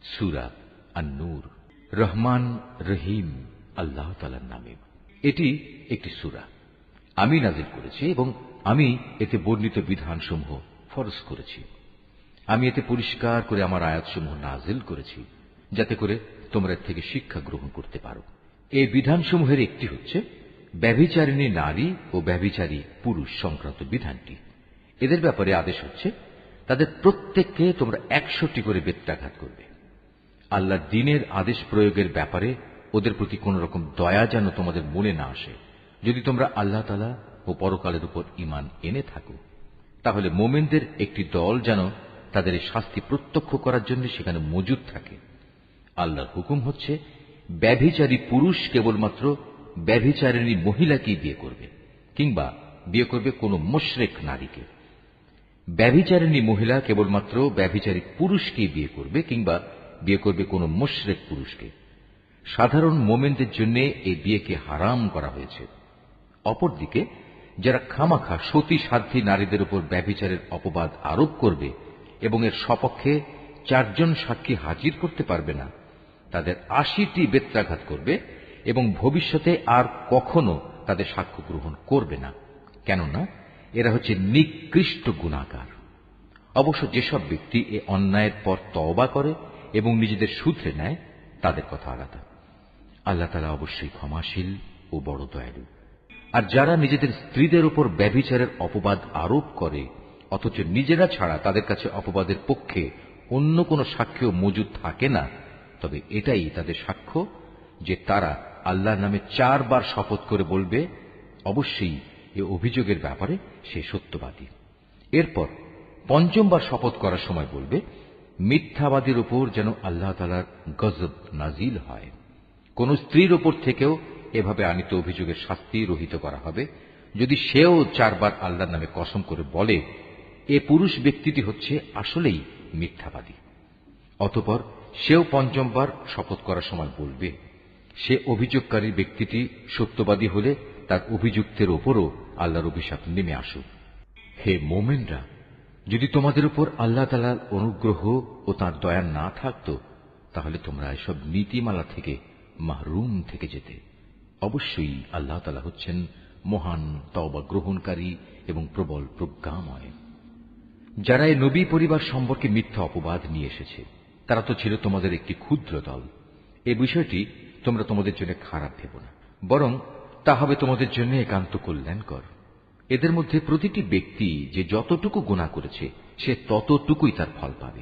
সূরা আন-নূর। রহমান রহিম আল্লাহ তাআলার নামে। এটি একটি সূরা, আমি নাযিল করেছি এবং আমি এতে বর্ণিত বিধানসমূহ ফরজ করেছি। আমি এতে পরিষ্কার করে আমার আয়াতসমূহ নাযিল করেছি, যাতে করে তোমরা এর থেকে শিক্ষা গ্রহণ করতে পারো। এই বিধানসমূহের একটি হচ্ছে ব্যভিচারিণী নারী ও ব্যভিচারী পুরুষ সংক্রান্ত বিধানটি। এদের ব্যাপারে আদেশ হচ্ছে তাদের প্রত্যেককে তোমরা 100টি করে বেত্রাঘাত করবে। আল্লাহর দ্বীনের আদেশ প্রয়োগের ব্যাপারে ওদের প্রতি কোন রকম দয়া যেন তোমাদের মনে না আসে। যদি তোমরা আল্লাহ তাআলা ও পরকালের উপর ঈমান এনে থাকো, তাহলে মোমেনদের একটি দল যেন তাদের এই শাস্তি প্রত্যক্ষ করার জন্য সেখানে মজুদ থাকে। আল্লাহর হুকুম হচ্ছে ব্যভিচারী পুরুষ কেবলমাত্র ব্যভিচারিণী মহিলাকেই বিয়ে করবে, কিংবা বিয়ে করবে কোন মুশরিক নারীকে। ব্যভিচারিণী মহিলা কেবলমাত্র ব্যভিচারী পুরুষকেই বিয়ে করবে, কিংবা বিয়ে করবে কোন মুশরিক পুরুষকে। সাধারণ মোমেনদের জন্য এই বিয়েকে হারাম করা হয়েছে। অপরদিকে যারা খামাখা সতী সাধ্বী নারীদের উপর ব্যভিচারের অপবাদ আরোপ করবে এবং এর সপক্ষে 4 জন সাক্ষী হাজির করতে পারবে না, তাদের 80টি বেত্রাঘাত করবে এবং ভবিষ্যতে আর কখনো তাদের সাক্ষ্য গ্রহণ করবে না, কেননা এরা হচ্ছে নিকৃষ্ট গুনাহগার। অবশ্য যেসব ব্যক্তি এ অন্যায়ের পর তওবা করে এবং নিজেদের শুধরে নেয়, তাদের কথা আলাদা। আল্লাহ তাআলা অবশ্যই ক্ষমাশীল ও বড় দয়ালু। আর যারা নিজেদের স্ত্রীদের উপর ব্যভিচারের অপবাদ আরোপ করে অথচ নিজেরা ছাড়া তাদের কাছে অপবাদের পক্ষে অন্য কোন সাক্ষ্য মজুদ থাকে না, তবে এটাই তাদের সাক্ষ্য যে তারা আল্লাহর নামে 4 বার শপথ করে বলবে অবশ্যই এ অভিযোগের ব্যাপারে সে সত্যবাদী। এরপর 5ম বার শপথ করার সময় বলবে মিথ্যাবাদীর উপর যেন আল্লাহ তাআলার গজব নাজিল হয়। কোন স্ত্রীর উপর থেকেও এভাবে আনিত অভিযোগের শাস্তি রহিত করা হবে যদি সেও 4 বার আল্লাহর নামে কসম করে বলে এ পুরুষ ব্যক্তিটি হচ্ছে আসলেই মিথ্যাবাদী। অতঃপর সেও 5ম বার শপথ করার সময় বলবে সে অভিযোগকারী ব্যক্তিটি সত্যবাদী হলে তার অভিযুক্তের ওপরও আল্লাহর অভিশাপ নেমে আসুক। হে মোমেনরা, যদি তোমাদের উপর আল্লাহ তাআলার অনুগ্রহ ও তাঁর দয়া না থাকত, তাহলে তোমরা এসব নীতিমালা থেকে মাহরুম থেকে যেতে। অবশ্যই আল্লাহ তাআলা হচ্ছেন মহান তওবা গ্রহণকারী এবং প্রবল প্রজ্ঞাময়। যারা এই নবী পরিবার সম্পর্কে মিথ্যা অপবাদ নিয়ে এসেছে, তারা তো ছিল তোমাদের একটি ক্ষুদ্র দল। এই বিষয়টি তোমরা তোমাদের জন্য খারাপ ভেবো না, বরং তা হবে তোমাদের জন্য একান্ত কল্যাণকর। এদের মধ্যে প্রতিটি ব্যক্তি যে যতটুকু গুনাহ করেছে সে ততটুকুই তার ফল পাবে,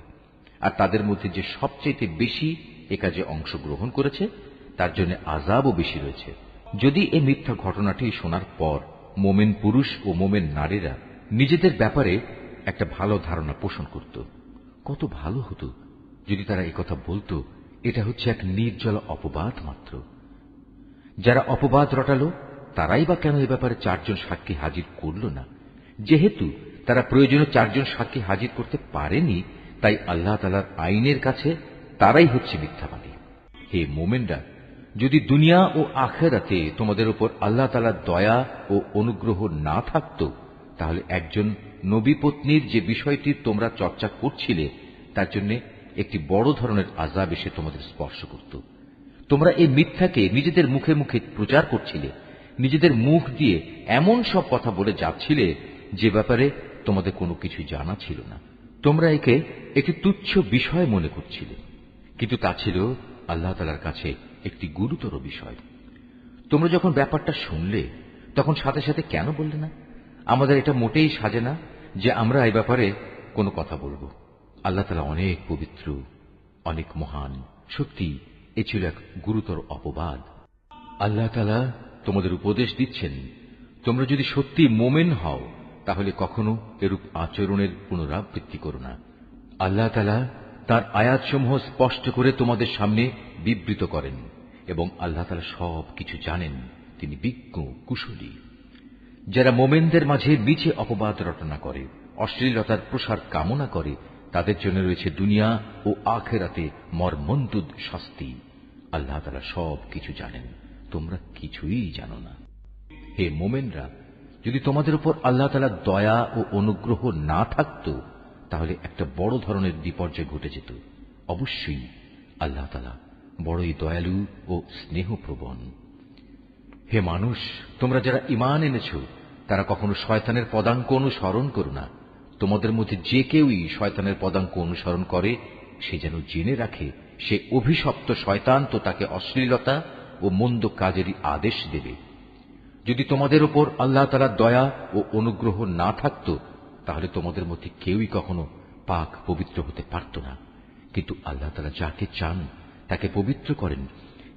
আর তাদের মধ্যে যে সবচেয়ে বেশি এ কাজে অংশগ্রহণ করেছে তার জন্য আযাবও বেশি রয়েছে। যদি এই মিথ্যা ঘটনাটি শোনার পর মোমেন পুরুষ ও মোমেন নারীরা নিজেদের ব্যাপারে একটা ভালো ধারণা পোষণ করত, কত ভালো হতো যদি তারা একথা বলতো এটা হচ্ছে এক নির্জল অপবাদ মাত্র। যারা অপবাদ রটালো তারাই বা কেন এ ব্যাপারে 4 জন সাক্ষী হাজির করল না? যেহেতু তারা প্রয়োজনীয় 4 জন সাক্ষী হাজির করতে পারেনি, তাই আল্লাহ তাআলার আইনের কাছে তারাই হচ্ছে মিথ্যাবাদী। হে মোমেনরা, যদি দুনিয়া ও আখিরাতে তোমাদের উপর আল্লাহ তাআলার দয়া ও অনুগ্রহ না থাকত, তাহলে একজন নবী পত্নীর যে বিষয়টি তোমরা চর্চা করছিলে তার জন্য একটি বড় ধরনের আযাব এসে তোমাদের স্পর্শ করত। তোমরা এই মিথ্যাকে নিজেদের মুখে মুখে প্রচার করছিলে, নিজেদের মুখ দিয়ে এমন সব কথা বলে যাচ্ছিলে যে ব্যাপারে তোমাদের কোনো কিছু জানা ছিল না। তোমরা একে একটি তুচ্ছ বিষয় মনে করছিলে, কিন্তু তা ছিল আল্লাহ তাআলার কাছে একটি গুরুতর বিষয়। তোমরা যখন ব্যাপারটা শুনলে তখন সাথে সাথে কেন বললে না, আমাদের এটা মোটেই সাজে না যে আমরা এই ব্যাপারে কোনো কথা বলবো। আল্লাহ তাআলা অনেক পবিত্র, অনেক মহান। সত্যি এ ছিল এক গুরুতর অপবাদ। আল্লাহ তাআলা তোমাদের উপদেশ দিচ্ছেন, তোমরা যদি সত্যি মোমেন হও তাহলে কখনো এরূপ আচরণের পুনরাবৃত্তি করো না। আল্লাহ তাআলা তাঁর আয়াতসমূহ স্পষ্ট করে তোমাদের সামনে বিবৃত করেন এবং আল্লাহ তাআলা সব কিছু জানেন, তিনি বিজ্ঞ কুশলী। যারা মোমেনদের মাঝে মিছে অপবাদ রটনা করে, অশ্লীলতার প্রসার কামনা করে, তাদের জন্য রয়েছে দুনিয়া ও আখিরাতে মর্মন্তুদ শাস্তি। আল্লাহ তাআলা সব কিছু জানেন, তোমরা কিছুই জানো না। হে মোমেনরা, যদি তোমাদের উপর আল্লাহ তাআলার দয়া ও অনুগ্রহ না থাকত, তাহলে একটা বড় ধরনের বিপর্যয় ঘটে যেত। অবশ্যই আল্লাহ তাআলা বড়ই দয়ালু ও স্নেহপ্রবণ। হে মানুষ, তোমরা যারা ঈমান এনেছ তারা কখনো শয়তানের পদাঙ্ক অনুসরণ করো না। তোমাদের মধ্যে যে কেউই শয়তানের পদাঙ্ক অনুসরণ করে সে যেন জেনে রাখে সে অভিশপ্ত শয়তান, তো তাকে অশ্লীলতা ও মন্দ কাজেরই আদেশ দেবে। যদি তোমাদের উপর আল্লাহ তাআলার দয়া ও অনুগ্রহ না থাকত তাহলে তোমাদের মধ্যে কেউই কখনো পাক পবিত্র হতে পারত না। কিন্তু আল্লাহ তাআলা যাকে চান তাকে পবিত্র করেন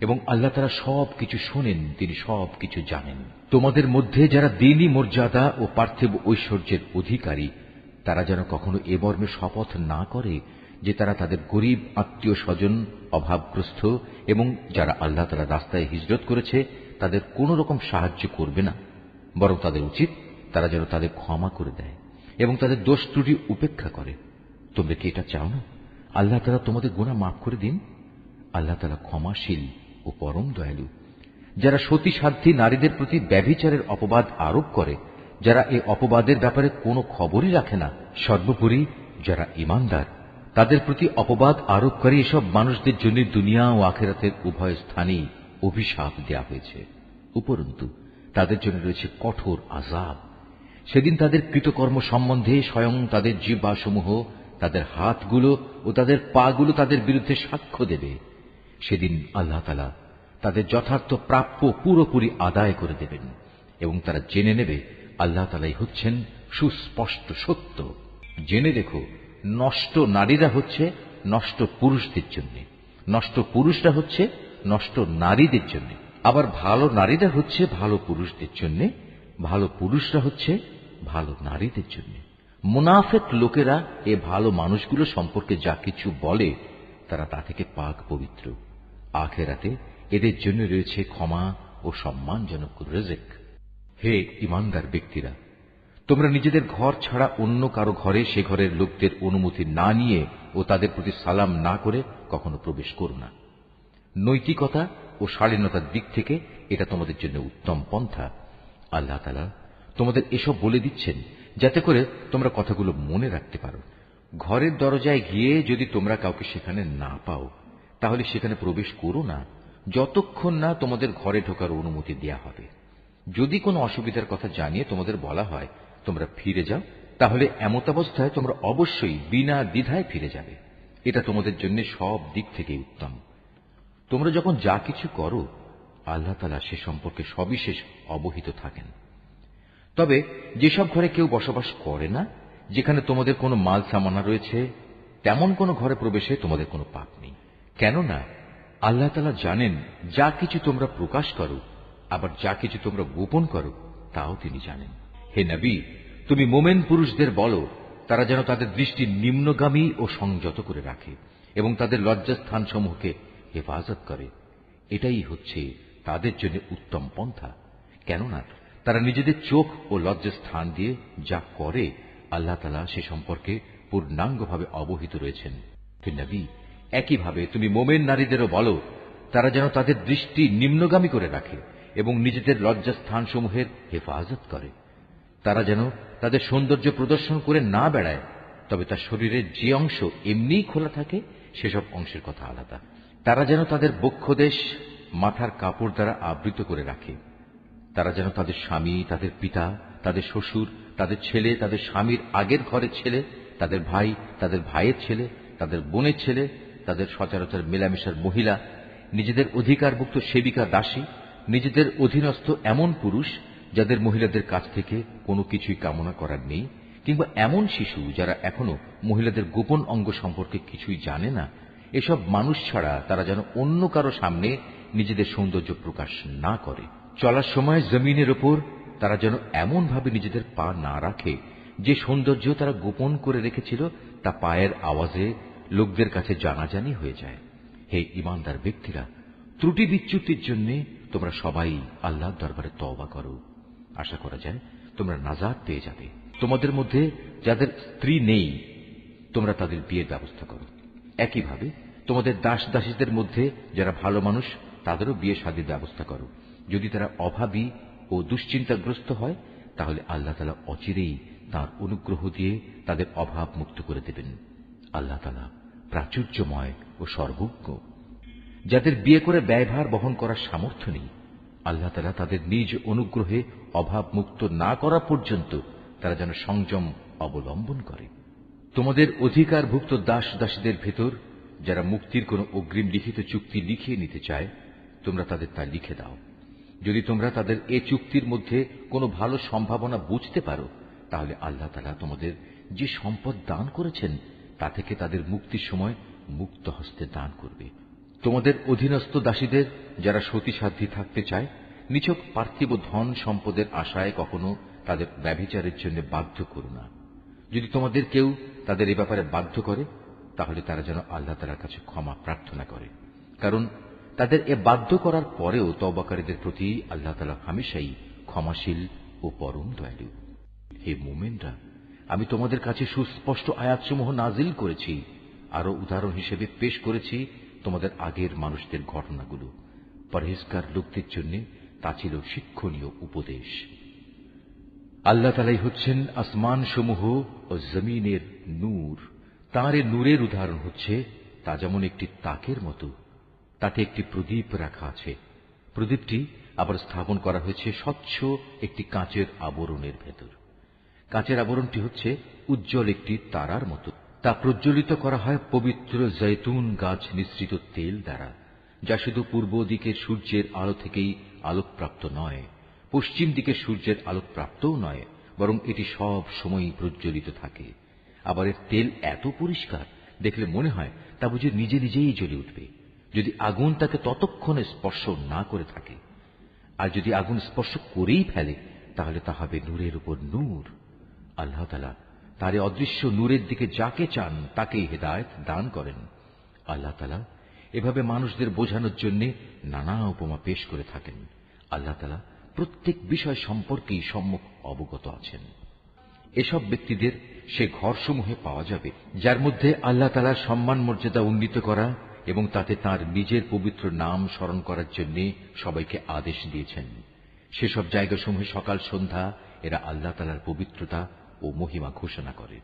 এবং আল্লাহ তাআলা সবকিছু শোনেন, তিনি সবকিছু জানেন। তোমাদের মধ্যে যারা দ্বীনি মর্যাদা ও পার্থিব ঐশ্বর্যের অধিকারী তারা যেন কখনো এ মর্মে শপথ না করে যে তারা তাদের গরিব আত্মীয় স্বজন, অভাবগ্রস্ত এবং যারা আল্লাহ তাআলার রাস্তায় হিজরত করেছে তাদের কোন রকম সাহায্য করবে না, বরং তাদের উচিত তারা যেন তাদের ক্ষমা করে দেয় এবং তাদের দোষ ত্রুটি উপেক্ষা করে। তোমরা কি এটা চাও না আল্লাহ তাআলা তোমাদের গুনাহ মাফ করে দিন? আল্লাহ তাআলা ক্ষমাশীল ও পরম দয়ালু। যারা সতী সাধ্বী নারীদের প্রতি ব্যভিচারের অপবাদ আরোপ করে, যারা এই অপবাদের ব্যাপারে কোনো খবরই রাখে না, সর্বোপরি যারা ঈমানদার তাদের প্রতি অপবাদ আরোপকারী এসব মানুষদের জন্য দুনিয়া ও আখিরাতের উভয় স্থানেই অভিশাপ দেয়া হয়েছে। উপরন্তু তাদের জন্য রয়েছে কঠোর আযাব। সেদিন তাদের কৃতকর্ম সম্বন্ধে স্বয়ং তাদের জিহ্বাসমূহ, তাদের হাতগুলো ও তাদের পাগুলো তাদের বিরুদ্ধে সাক্ষ্য দেবে। সেদিন আল্লাহ তাআলা তাদের যথার্থ প্রাপ্য পুরোপুরি আদায় করে দেবেন এবং তারা জেনে নেবে আল্লাহ তাআলাই হচ্ছেন সুস্পষ্ট সত্য। জেনে রেখো, নষ্ট নারীরা হচ্ছে নষ্ট পুরুষদের জন্য, নষ্ট পুরুষরা হচ্ছে নষ্ট নারীদের জন্য, আবার ভালো নারীরা হচ্ছে ভালো পুরুষদের জন্য, ভালো পুরুষরা হচ্ছে ভালো নারীদের জন্য। মুনাফিক লোকেরা এ ভালো মানুষগুলো সম্পর্কে যা কিছু বলে তারা তা থেকে পাক পবিত্র। আখিরাতে এদের জন্য রয়েছে ক্ষমা ও সম্মানজনক রিজিক। হে ঈমানদার ব্যক্তিরা, তোমরা নিজেদের ঘর ছাড়া অন্য কারো ঘরে সে ঘরের লোকদের অনুমতি না নিয়ে ও তাদের প্রতি সালাম না করে কখনো প্রবেশ করো না। নৈতিকতা ও শালীনতার দিক থেকে এটা তোমাদের জন্য উত্তম পন্থা। আল্লাহ তাআলা তোমাদের এসব বলে দিচ্ছেন যাতে করে তোমরা কথাগুলো মনে রাখতে পারো। ঘরের দরজায় গিয়ে যদি তোমরা কাউকে সেখানে না পাও তাহলে সেখানে প্রবেশ করো না যতক্ষণ না তোমাদের ঘরে ঢোকার অনুমতি দেয়া হবে। যদি কোনো অসুবিধার কথা জানিয়ে তোমাদের বলা হয় তোমরা ফিরে যাও, তাহলে এমতাবস্থায় তোমরা অবশ্যই বিনা দ্বিধায় ফিরে যাবে। এটা তোমাদের জন্য সব দিক থেকে উত্তম। তোমরা যখন যা কিছু করো আল্লাহ তাআলা সে সম্পর্কে সবিশেষ অবহিত থাকেন। তবে যেসব ঘরে কেউ বসবাস করে না, যেখানে তোমাদের কোনো মাল সামানা রয়েছে, তেমন কোনো ঘরে প্রবেশে তোমাদের কোনো পাপ নেই। কেননা আল্লাহ তাআলা জানেন যা কিছু তোমরা প্রকাশ করো, আবার যা কিছু তোমরা গোপন করো তাও তিনি জানেন। হে নবী, তুমি মোমেন পুরুষদের বলো তারা যেন তাদের দৃষ্টি নিম্নগামী ও সংযত করে রাখে এবং তাদের লজ্জাস্থানসমূহকে হেফাজত করে। এটাই হচ্ছে তাদের জন্য উত্তম পন্থা। কেননা তারা নিজেদের চোখ ও লজ্জাস্থান দিয়ে যা করে আল্লাহ তাআলা সে সম্পর্কে পূর্ণাঙ্গভাবে অবহিত রয়েছেন। হে নবী, একইভাবে তুমি মোমেন নারীদেরও বলো তারা যেন তাদের দৃষ্টি নিম্নগামী করে রাখে এবং নিজেদের লজ্জাস্থানসমূহের হেফাজত করে। তারা যেন তাদের সৌন্দর্য প্রদর্শন করে না বেড়ায়, তবে তার শরীরের যে অংশ এমনিই খোলা থাকে সেসব অংশের কথা আলাদা। তারা যেন তাদের বক্ষদেশ মাথার কাপড় দ্বারা আবৃত করে রাখে। তারা যেন তাদের স্বামী, তাদের পিতা, তাদের শ্বশুর, তাদের ছেলে, তাদের স্বামীর আগের ঘরের ছেলে, তাদের ভাই, তাদের ভাইয়ের ছেলে, তাদের বোনের ছেলে, তাদের সচরাচর মেলামেশার মহিলা, নিজেদের অধিকারভুক্ত সেবিকা দাসী, নিজেদের অধীনস্থ এমন পুরুষ যাদের মহিলাদের কাছ থেকে কোনো কিছুই কামনা করার নেই, কিংবা এমন শিশু যারা এখনো মহিলাদের গোপন অঙ্গ সম্পর্কে কিছুই জানে না, এসব মানুষ ছাড়া তারা যেন অন্য কারো সামনে নিজেদের সৌন্দর্য প্রকাশ না করে। চলার সময় জমিনের উপর তারা যেন এমন ভাবে নিজেদের পা না রাখে যে সৌন্দর্য তারা গোপন করে রেখেছিল তা পায়ের আওয়াজে লোকদের কাছে জানাজানি হয়ে যায়। হে ঈমানদার ব্যক্তিরা, ত্রুটি বিচ্যুতির জন্য তোমরা সবাই আল্লাহর দরবারে তওবা করো। আশা করা যায় তোমরা নাজাত পেয়ে যাবে। তোমাদের মধ্যে যাদের স্ত্রী নেই তোমরা তাদের বিয়ের ব্যবস্থা করো। একইভাবে তোমাদের দাস দাসীদের মধ্যে যারা ভালো মানুষ তাদেরও বিয়ে শাদীর ব্যবস্থা করো। যদি তারা অভাবী ও দুশ্চিন্তাগ্রস্ত হয় তাহলে আল্লাহ তাআলা অচিরেই তাঁর অনুগ্রহ দিয়ে তাদের অভাব মুক্ত করে দেবেন। আল্লাহ তাআলা প্রাচুর্যময় ও সর্বজ্ঞ। যাদের বিয়ে করে ব্যয়ভার বহন করার সামর্থ্য নেই, আল্লাহ তাআলা তাদের নিজ অনুগ্রহে অভাব মুক্ত না করা পর্যন্ত তারা যেন সংযম অবলম্বন করে। তোমাদের অধিকারভুক্ত দাস দাসীদের ভেতর যারা মুক্তির কোন অগ্রিম লিখিত চুক্তি লিখিয়ে নিতে চায়, তোমরা তাদের তা লিখে দাও। যদি তোমরা তাদের এ চুক্তির মধ্যে কোনো ভালো সম্ভাবনা বুঝতে পারো, তাহলে আল্লাহ তাআলা তোমাদের যে সম্পদ দান করেছেন তা থেকে তাদের মুক্তির সময় মুক্ত হস্তে দান করবে। তোমাদের অধীনস্থ দাসীদের যারা সতীসাধ্যী থাকতে চায়, নিছক পার্থিব ধন সম্পদের আশায় কখনো তাদের ব্যভিচারের জন্য বাধ্য করো না। যদি তোমাদের কেউ তাদের এ ব্যাপারে বাধ্য করে, তাহলে তারা যেন আল্লাহ তাআলার কাছে ক্ষমা প্রার্থনা করে, কারণ তাদের এ বাধ্য করার পরেও তওবাকারীদের প্রতি আল্লাহ তাআলা হামেশাই ক্ষমাশীল ও পরম দয়ালু। হে মুমিনরা, আমি তোমাদের কাছে সুস্পষ্ট আয়াতসমূহ নাজিল করেছি, আরো উদাহরণ হিসেবে পেশ করেছি তোমাদের আগের মানুষদের ঘটনাগুলো। পরহেজগার লোকদের জন্য তা ছিল শিক্ষণীয় উপদেশ। আল্লাহ তাআলাই হচ্ছেন আসমান সমূহ ও জমিনের নূর। তাঁর এ নূরের উদাহরণ হচ্ছে তা যেমন একটি তাকের মতো, তাতে একটি প্রদীপ রাখা আছে। প্রদীপটি আবার স্থাপন করা হয়েছে স্বচ্ছ একটি কাঁচের আবরণের ভেতর। কাঁচের আবরণটি হচ্ছে উজ্জ্বল একটি তারার মতো। তা প্রজ্বলিত করা হয় পবিত্র জৈতুন গাছ মিশ্রিত তেল দ্বারা, যা শুধু পূর্ব দিকের সূর্যের আলো থেকেই আলোকপ্রাপ্ত নয়, পশ্চিম দিকের সূর্যের আলোকপ্রাপ্তও নয়, বরং এটি সব সময়ই প্রজ্বলিত থাকে। আবার এর তেল এত পরিষ্কার, দেখলে মনে হয় তা বুঝে নিজে নিজেই জ্বলে উঠবে, যদি আগুন তাকে ততক্ষণে স্পর্শ না করে থাকে। আর যদি আগুন স্পর্শ করেই ফেলে, তাহলে তা হবে নূরের উপর নূর। আল্লাহ তাআলা তার অদৃশ্য নূরের দিকে যাকে চান তাকেই হেদায়েত দান করেন। আল্লাহ তাআলা এভাবে মানুষদের বোঝানোর জন্য নানা উপমা পেশ করে থাকেন। আল্লাহ তাআলা প্রত্যেক বিষয় সম্পর্কেই সম্যক অবগত আছেন। এসব ব্যক্তিদের সে ঘরসমূহে পাওয়া যাবে যার মধ্যে আল্লাহ তাআলার সম্মান মর্যাদা উন্নীত করা এবং তাতে তার নিজের পবিত্র নাম স্মরণ করার জন্য সবাইকে আদেশ দিয়েছেন। সেসব জায়গাসমূহে সকাল সন্ধ্যা এরা আল্লাহ তাআলার পবিত্রতা ও মহিমা ঘোষণা করে।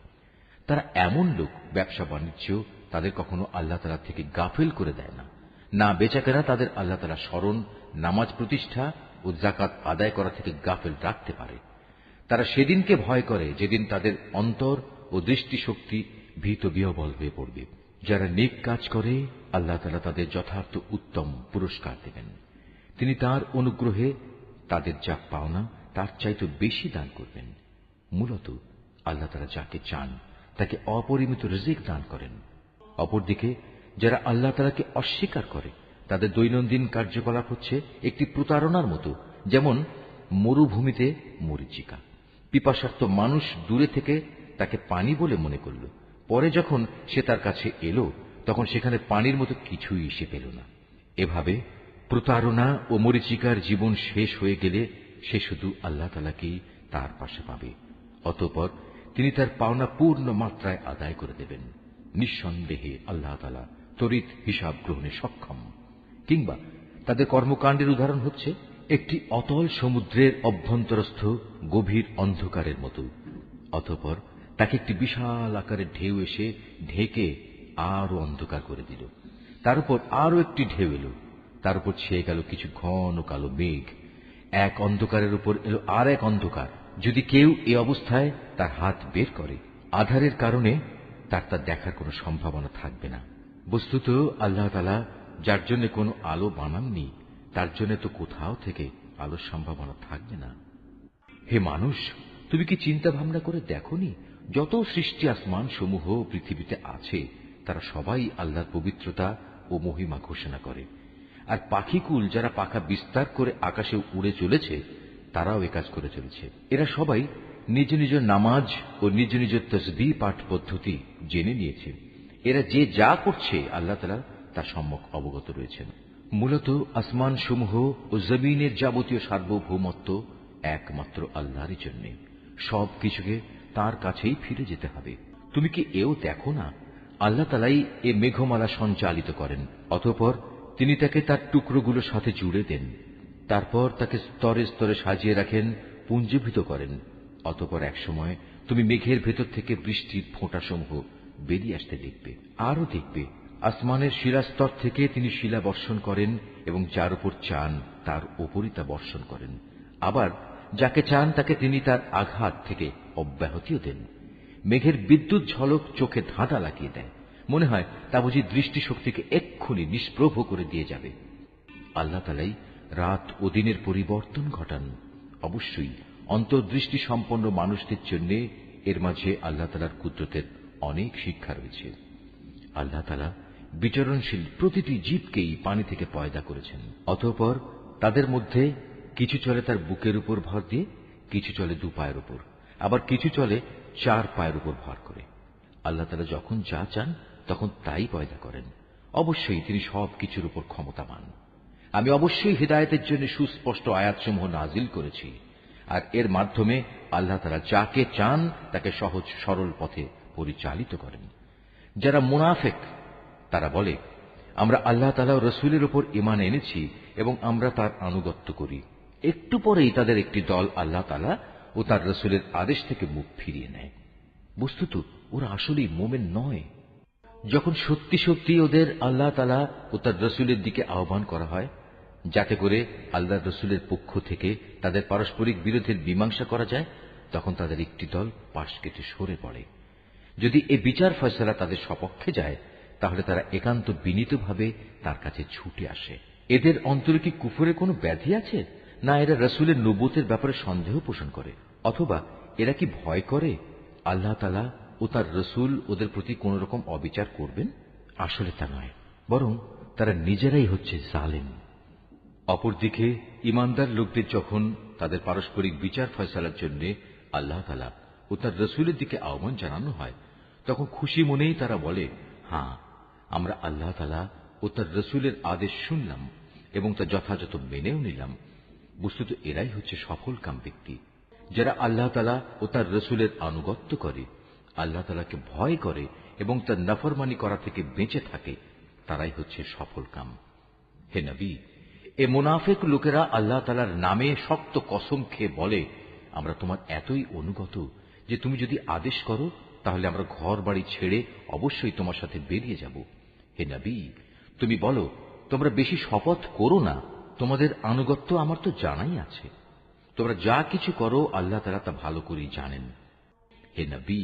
তারা এমন লোক, ব্যবসা বাণিজ্য তাদের কখনো আল্লাহ তাআলা থেকে গাফিল করে দেয় না। না বেচাকেনা তাদের আল্লাহ তাআলা স্মরণ, নামাজ প্রতিষ্ঠা ও যাকাত আদায় করা থেকে গাফিল রাখতে পারে। তারা সেদিনকে ভয় করে যেদিন তাদের অন্তর ও দৃষ্টিশক্তি ভীত বিহ্বল হয়ে পড়বে। যারা নেক কাজ করে আল্লাহ তাআলা তাদের যথার্থ উত্তম পুরস্কার দেবেন। তিনি তার অনুগ্রহে তাদের যা পাওনা তার চাইতে বেশি দান করবেন। মূলত আল্লাহ তাআলা যাকে চান তাকে অপরিমিত রিজিক দান করেন। অপরদিকে যারা আল্লাহ তাআলাকে অস্বীকার করে, তাদের দৈনন্দিন কার্যকলাপ হচ্ছে একটি প্রতারণার মতো, যেমন মরুভূমিতে মরীচিকা। পিপাসার্ত মানুষ দূরে থেকে তাকে পানি বলে মনে করল, পরে যখন সে তার কাছে এলো তখন সেখানে পানির মতো কিছুই সে পেল না। এভাবে প্রতারণা ও মরীচিকার জীবন শেষ হয়ে গেলে সে শুধু আল্লাহ তাআলাকেই তার পাশে পাবে। অতঃপর তিনি তার পাওনা পূর্ণ মাত্রায় আদায় করে দেবেন। নিঃসন্দেহে আল্লাহ তাআলা তড়িৎ হিসাব গ্রহণে সক্ষম। কিংবা তাদের কর্মকাণ্ডের উদাহরণ হচ্ছে একটি অতল সমুদ্রের অভ্যন্তরস্থ গভীর অন্ধকারের মতো। অতঃপর তাকে একটি বিশাল আকারের ঢেউ এসে ঢেকে আরো অন্ধকার করে দিল। তার উপর আরো একটি ঢেউ এলো, তার উপর ছেয়ে গেল কিছু ঘন কালো মেঘ। এক অন্ধকারের উপর এলো আর এক অন্ধকার। যদি কেউ এই অবস্থায় তার হাত বের করে, আধারের কারণে তার তা দেখার কোনো সম্ভাবনা থাকবে না। বস্তুত আল্লাহ তাআলা যার জন্য কোনো আলো বানাননি, তার জন্য তো কোথাও থেকে আলোর সম্ভাবনা থাকবে না। হে মানুষ, তুমি কি চিন্তা ভাবনা করে দেখোনি, যত সৃষ্টি আসমান সমূহ পৃথিবীতে আছে তারা সবাই আল্লাহর পবিত্রতা ও মহিমা ঘোষণা করে। আর পাখিকুল যারা পাখা বিস্তার করে আকাশে উড়ে চলেছে, তারাও এ কাজ করে চলেছে। এরা সবাই নিজ নিজ নামাজ ও নিজ নিজ তসবিহ পাঠ পদ্ধতি জেনে নিয়েছে। এরা যে যা করছে আল্লাহ তাআলা তার সম্যক অবগত রয়েছেন। মূলত আসমান সমূহ ও জমিনের যাবতীয় সার্বভৌমত্ব একমাত্র আল্লাহরই জন্য। সব কিছুকে তার কাছেই ফিরে যেতে হবে। তুমি কি এও দেখো না, আল্লাহ তাআলাই এ মেঘমালা সঞ্চালিত করেন, অতঃপর তিনি তাকে তার টুকরোগুলোর সাথে জুড়ে দেন। তারপর তাকে স্তরে স্তরে সাজিয়ে রাখেন, পুঞ্জীভূত করেন। অতঃপর একসময় তুমি মেঘের ভেতর থেকে বৃষ্টির ফোঁটাসমূহ বেরিয়ে আসতে দেখবে। আরও দেখবে আসমানের শিলাস্তর থেকে তিনি শিলা বর্ষণ করেন এবং যার উপর চান তার উপরই তা বর্ষণ করেন। আবার যাকে চান তাকে তিনি তার আঘাত থেকে অব্যাহতিও দেন। মেঘের বিদ্যুৎ ঝলক চোখে ধাঁধা লাগিয়ে দেয়, মনে হয় তা বুঝি দৃষ্টিশক্তিকে এক্ষুনি নিষ্প্রভ করে দিয়ে যাবে। আল্লাহ তাআলাই রাত ও দিনের পরিবর্তন ঘটান। অবশ্যই অন্তর্দৃষ্টি সম্পন্ন মানুষদের জন্য এর মাঝে আল্লাহ তাআলার কুদরতের অনেক শিক্ষা রয়েছে। আল্লাহ তাআলা বিচরণশীল প্রতিটি জীবকেই পানি থেকে পয়দা করেছেন। অতঃপর তাদের মধ্যে কিছু চলে তার বুকের উপর ভর দিয়ে, কিছু চলে 2 পায়ের উপর, আবার কিছু চলে 4 পায়ের উপর ভর করে। আল্লাহ তাআলা যখন যা চান তখন তাই পয়দা করেন। অবশ্যই তিনি সব কিছুর উপর ক্ষমতাবান। আমি অবশ্যই হিদায়াতের জন্য সুস্পষ্ট আয়াতসমূহ নাজিল করেছি, আর এর মাধ্যমে আল্লাহ তাআলা যাকে চান তাকে সহজ সরল পথে পরিচালিত করেন। যারা মুনাফিক তারা বলে, আমরা আল্লাহ তাআলা ও রাসূলের উপর ঈমান এনেছি এবং আমরা তার আনুগত্য করি। একটু পরেই তাদের একটি দল আল্লাহ তাআলা ও তার রাসূলের আদেশ থেকে মুখ ফিরিয়ে নেয়। বস্তুত ওরা আসলেই মুমিন নয়। যখন সত্যি সত্যি ওদের আল্লাহ তাআলা ও তার রাসূলের দিকে আহ্বান করা হয়, যাতে করে আল্লাহর রাসূলের পক্ষ থেকে তাদের পারস্পরিক বিরোধের মীমাংসা করা যায়, তখন তাদের একটি দল পাশ কেটে সরে পড়ে। যদি এ বিচার ফয়সালা তাদের সপক্ষে যায়, তাহলে তারা একান্ত বিনীতভাবে তার কাছে ছুটে আসে। এদের অন্তরে কি কুফরের কোনো ব্যাধি আছে, না এরা রাসূলের নবুয়তের ব্যাপারে সন্দেহ পোষণ করে, অথবা এরা কি ভয় করে আল্লাহ তাআলা ও তার রাসূল ওদের প্রতি কোন রকম অবিচার করবেন? আসলে তা নয়, বরং তারা নিজেরাই হচ্ছে জালেম। অপরদিকে ঈমানদার লোকদের যখন তাদের পারস্পরিক বিচার ফয়সালার জন্য আল্লাহ তাআলা ও তার রাসূলের দিকে আহ্বান জানানো হয়, তখন খুশি মনেই তারা বলে, হ্যাঁ, আমরা আল্লাহ তাআলা ও তার রাসূলের আদেশ শুনলাম এবং তা যথাযথ মেনেও নিলাম। বস্তুত এরাই হচ্ছে সফলকাম ব্যক্তি। যারা আল্লাহ তাআলা ও তার রাসূলের আনুগত্য করে, আল্লাহ তাআলাকে ভয় করে এবং তার নাফরমানি করা থেকে বেঁচে থাকে, তারাই হচ্ছে সফলকাম। হে নবী, এ মুনাফিক লোকেরা আল্লাহ তাআলার নামে শক্ত কসম খেয়ে বলে, আমরা তোমার এতই অনুগত যে তুমি যদি আদেশ করো তাহলে আমরা ঘর বাড়ি ছেড়ে অবশ্যই তোমার সাথে বেরিয়ে যাব। হে নবী, তুমি বলো, তোমরা বেশি শপথ করো না, তোমাদের আনুগত্য আমার তো জানাই আছে। তোমরা যা কিছু করো আল্লাহ তাআলা তা ভালো করেই জানেন। হে নবী,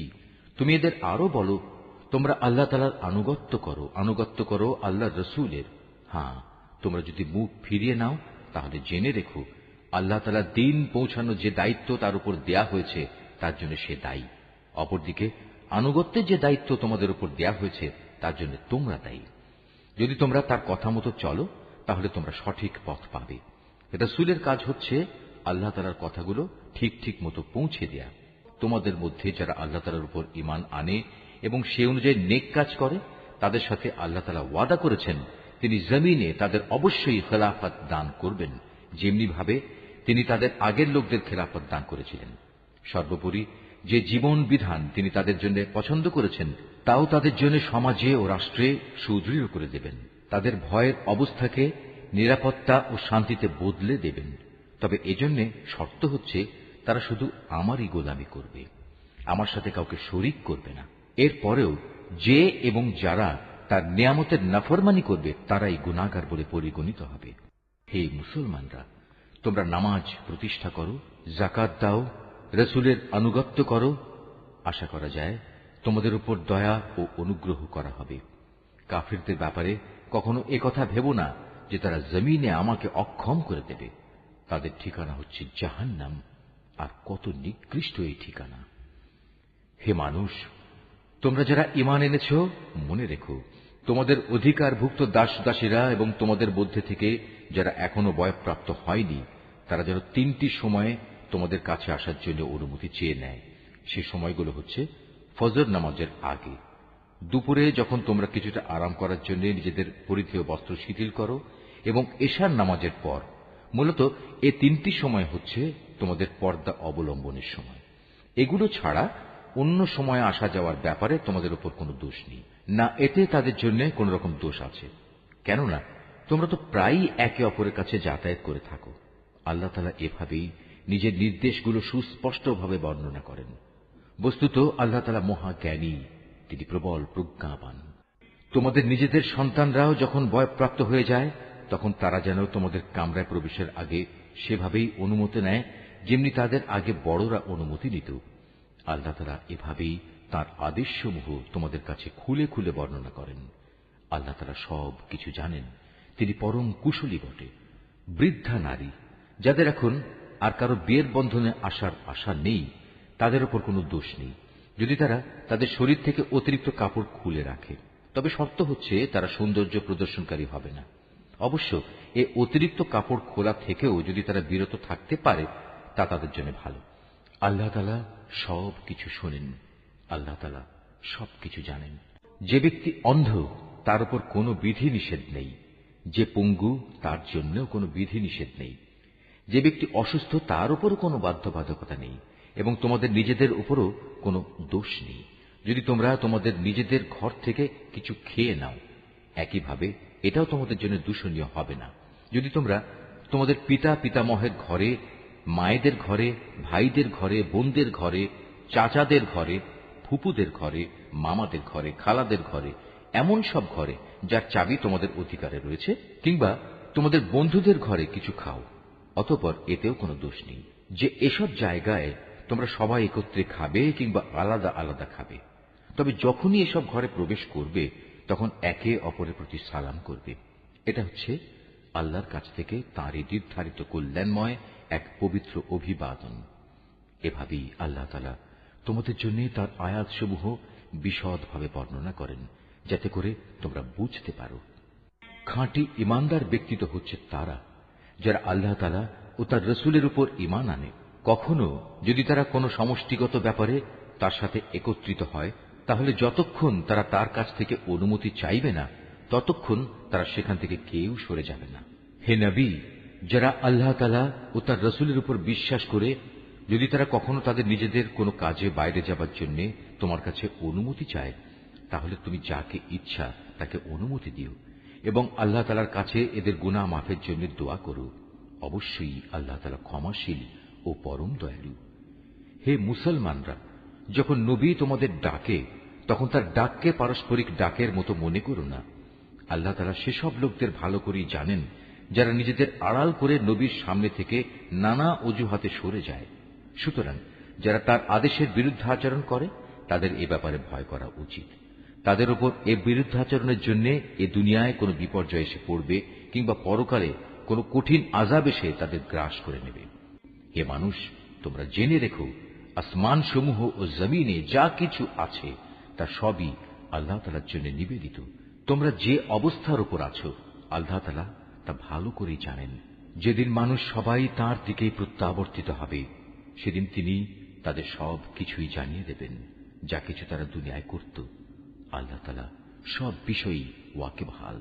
তুমি এদের আরো বলো, তোমরা আল্লাহ তাআলার আনুগত্য করো আল্লাহর রাসূলের। হ্যাঁ, তোমরা যদি মুখ ফিরিয়ে নাও তাহলে জেনে রেখো, আল্লাহ তাআলা দ্বীন পৌঁছানো যে দায়িত্ব তার উপর দেয়া হয়েছে তার জন্য সে দায়ী। অপরদিকে আনুগত্যের যে দায়িত্ব তোমাদের উপর দেয়া হয়েছে তার জন্য তোমরা দায়ী। যদি তোমরা তার কথা মতো চলো তাহলে তোমরা সঠিক পথ পাবে। রাসূলের কাজ হচ্ছে আল্লাহ তাআলার কথাগুলো ঠিক ঠিক মতো পৌঁছে দেয়া। তোমাদের মধ্যে যারা আল্লাহ তাআলার উপর ঈমান আনে এবং সে অনুযায়ী নেক কাজ করে, তাদের সাথে আল্লাহ তাআলা ওয়াদা করেছেন তিনি জমিনে তাদের অবশ্যই খেলাফত দান করবেন, যেমনি ভাবে তিনি তাদের আগের লোকদের খেলাফত দান করেছিলেন। সর্বোপরি যে জীবন বিধান তিনি তাদের জন্য পছন্দ করেছেন তাও তাদের জন্য সমাজে ও রাষ্ট্রে সুদৃঢ় করে দেবেন। তাদের ভয়ের অবস্থাকে নিরাপত্তা ও শান্তিতে বদলে দেবেন। তবে এজন্য শর্ত হচ্ছে তারা শুধু আমারই গোলামি করবে, আমার সাথে কাউকে শরীক করবে না। এরপরেও যে এবং যারা তার নিয়ামতের নাফরমানি করবে তারাই গুনাহগার বলে পরিগণিত হবে। হে মুসলমানরা, তোমরা নামাজ প্রতিষ্ঠা করো, যাকাত দাও, রাসূলের আনুগত্য করো। আশা করা যায় তোমাদের উপর দয়া ও অনুগ্রহ করা হবে। কাফিরদের ব্যাপারে কখনো একথা ভেবো না যে তারা জমিনে আমাকে অক্ষম করে দেবে। তাদের ঠিকানা হচ্ছে জাহান্নাম, আর কত নিকৃষ্ট এই ঠিকানা। হে মানুষ, তোমরা যারা ঈমান এনেছ, মনে রেখো, তোমাদের অধিকারভুক্ত দাস দাসীরা এবং তোমাদের মধ্যে থেকে যারা এখনো বয়ঃপ্রাপ্ত হয়নি, তারা যেন 3টি সময়ে তোমাদের কাছে আসার জন্য অনুমতি চেয়ে নেয়। সে সময়গুলো হচ্ছে ফজর নামাজের আগে, দুপুরে যখন তোমরা কিছুটা আরাম করার জন্য নিজেদের পরিধেয় বস্ত্র শিথিল করো, এবং এশার নামাজের পর। মূলত এই 3টি সময় হচ্ছে তোমাদের পর্দা অবলম্বনের সময়। এগুলো ছাড়া অন্য সময় আসা যাওয়ার ব্যাপারে তোমাদের উপর কোনো দোষ নেই, না এতে তাদের জন্য কোন রকম দোষ আছে, কেননা তোমরা তো প্রায়ই একে অপরের কাছে যাতায়াত করে থাকো। আল্লাহ তাআলা এভাবেই নিজের নির্দেশগুলো সুস্পষ্টভাবে বর্ণনা করেন। বস্তুত আল্লাহ তাআলা মহাজ্ঞানী, তিনি প্রবল প্রজ্ঞাবান। তোমাদের নিজেদের সন্তানরাও যখন বয়প্রাপ্ত হয়ে যায় তখন তারা যেন তোমাদের কামরায় প্রবেশের আগে সেভাবেই অনুমতি নেয় যেমনি তাদের আগে বড়রা অনুমতি নিত। আল্লাহ তাআলা এভাবেই তাঁর আদেশসমূহ তোমাদের কাছে খুলে খুলে বর্ণনা করেন। আল্লাহ তাআলা সব কিছু জানেন, তিনি পরম কুশলী বটে। বৃদ্ধা নারী যাদের এখন আর কারো বিয়ের বন্ধনে আসার আশা নেই, তাদের উপর কোনো দোষ নেই যদি তারা তাদের শরীর থেকে অতিরিক্ত কাপড় খুলে রাখে। তবে শর্ত হচ্ছে তারা সৌন্দর্য প্রদর্শনকারী হবে না। অবশ্য এ অতিরিক্ত কাপড় খোলা থেকেও যদি তারা বিরত থাকতে পারে তা তাদের জন্য ভালো। আল্লাহ তাআলা সব কিছু শোনেন, আল্লাহ তাআলা সবকিছু জানেন। যে ব্যক্তি অন্ধ তার উপর কোনো বিধি নিষেধ নেই, যে পঙ্গু তার জন্যও কোনো বিধি নিষেধ নেই, যে ব্যক্তি অসুস্থ তার উপরও কোনো বাধ্যবাধকতা নেই, এবং তোমাদের নিজেদের উপরও কোনো দোষ নেই যদি তোমরা তোমাদের নিজেদের ঘর থেকে কিছু খেয়ে নাও। একইভাবে এটাও তোমাদের জন্য দূষণীয় হবে না যদি তোমরা তোমাদের পিতা পিতামহের ঘরে, মায়েদের ঘরে, ভাইদের ঘরে, বোনদের ঘরে, চাচাদের ঘরে, ফুপুদের ঘরে, মামাদের ঘরে, খালাদের ঘরে, এমন সব ঘরে যার চাবি তোমাদের অধিকারে রয়েছে, কিংবা তোমাদের বন্ধুদের ঘরে কিছু খাও, অতঃপর এতেও কোনো দোষ নেই যে এসব জায়গায় তোমরা সবাই একত্রে খাবে কিংবা আলাদা আলাদা খাবে। তবে যখনই এসব ঘরে প্রবেশ করবে তখন একে অপরের প্রতি সালাম করবে। এটা হচ্ছে আল্লাহর কাছ থেকে তাঁরই নির্ধারিত কল্যাণময় এক পবিত্র অভিবাদন। এভাবেই আল্লাহ তাআলা তোমাদের জন্য তার আয়াতসমূহ বিশদভাবে বর্ণনা করেন যাতে করে তোমরা বুঝতে পারো। খাঁটি ঈমানদার ব্যক্তি তো হচ্ছে তারা যারা আল্লাহ তাআলা ও তার রাসূলের উপর ঈমান আনে। কখনো যদি তারা কোনো সমষ্টিগত ব্যাপারে তার সাথে একত্রিত হয় তাহলে যতক্ষণ তারা তার কাছ থেকে অনুমতি চাইবে না ততক্ষণ তারা সেখান থেকে কেউ সরে যাবে না। হে নবী, যারা আল্লাহ তাআলা ও তার রাসূলের উপর বিশ্বাস করে যদি তারা কখনো তাদের নিজেদের কোনো কাজে বাইরে যাবার জন্য তোমার কাছে অনুমতি চায় তাহলে তুমি যাকে ইচ্ছা তাকে অনুমতি দিও এবং আল্লাহ তাআলার কাছে এদের গুনাহ মাফের জন্য দোয়া করো। অবশ্যই আল্লাহ তাআলা ক্ষমাশীল ও পরম দয়ালু। হে মুসলমানরা, যখন নবী তোমাদের ডাকে তখন তার ডাককে পারস্পরিক ডাকের মতো মনে করো না। আল্লাহ তাআলা সেসব লোকদের ভালো করেই জানেন যারা নিজেদের আড়াল করে নবীর সামনে থেকে নানা অজুহাতে সরে যায়। সুতরাং যারা তার আদেশের বিরুদ্ধাচরণ করে তাদের এ ব্যাপারে ভয় করা উচিত। তাদের উপর এ বিরুদ্ধাচরণের জন্য এ দুনিয়ায় কোনো বিপর্যয় এসে পড়বে কিংবা পরকালে কোনো কঠিন আযাব এসে তাদের গ্রাস করে নেবে। হে মানুষ, তোমরা জেনে রেখো আসমান সমূহ ও জমিনে যা কিছু আছে তা সবই আল্লাহ তাআলার জন্য নিবেদিত। তোমরা যে অবস্থার উপর আছো আল্লাহ তাআলা তা ভালো করেই জানেন। যেদিন মানুষ সবাই তাঁর দিকেই প্রত্যাবর্তিত হবে সেদিন তিনি তাদের সব কিছুই জানিয়ে দেবেন যা কিছু তারা দুনিয়ায় করত। আল্লাহ তাআলা সব বিষয়ই ওয়াকিবহাল।